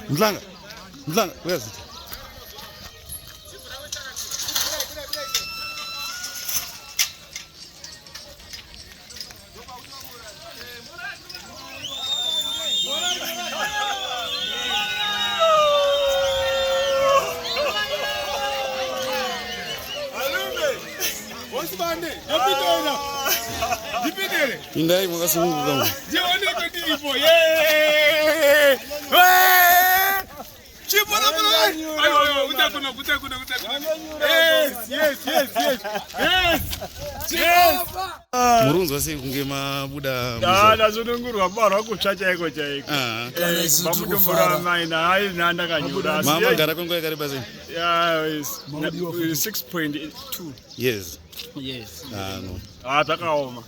Mlanga, where is it? Indai makasungu. Jioni kutipo. Yeah! Chipona bwana. Ayo, utakuna. Yes. Murunzi wasi kungema buda. Da zununguru bora kuchacha iko chaiko. Bamutumbura maina hai nanda kanyura. Mama gara kongo gari bazi. Yeah, is 6.2. Yes. Yes. No. Takaoma.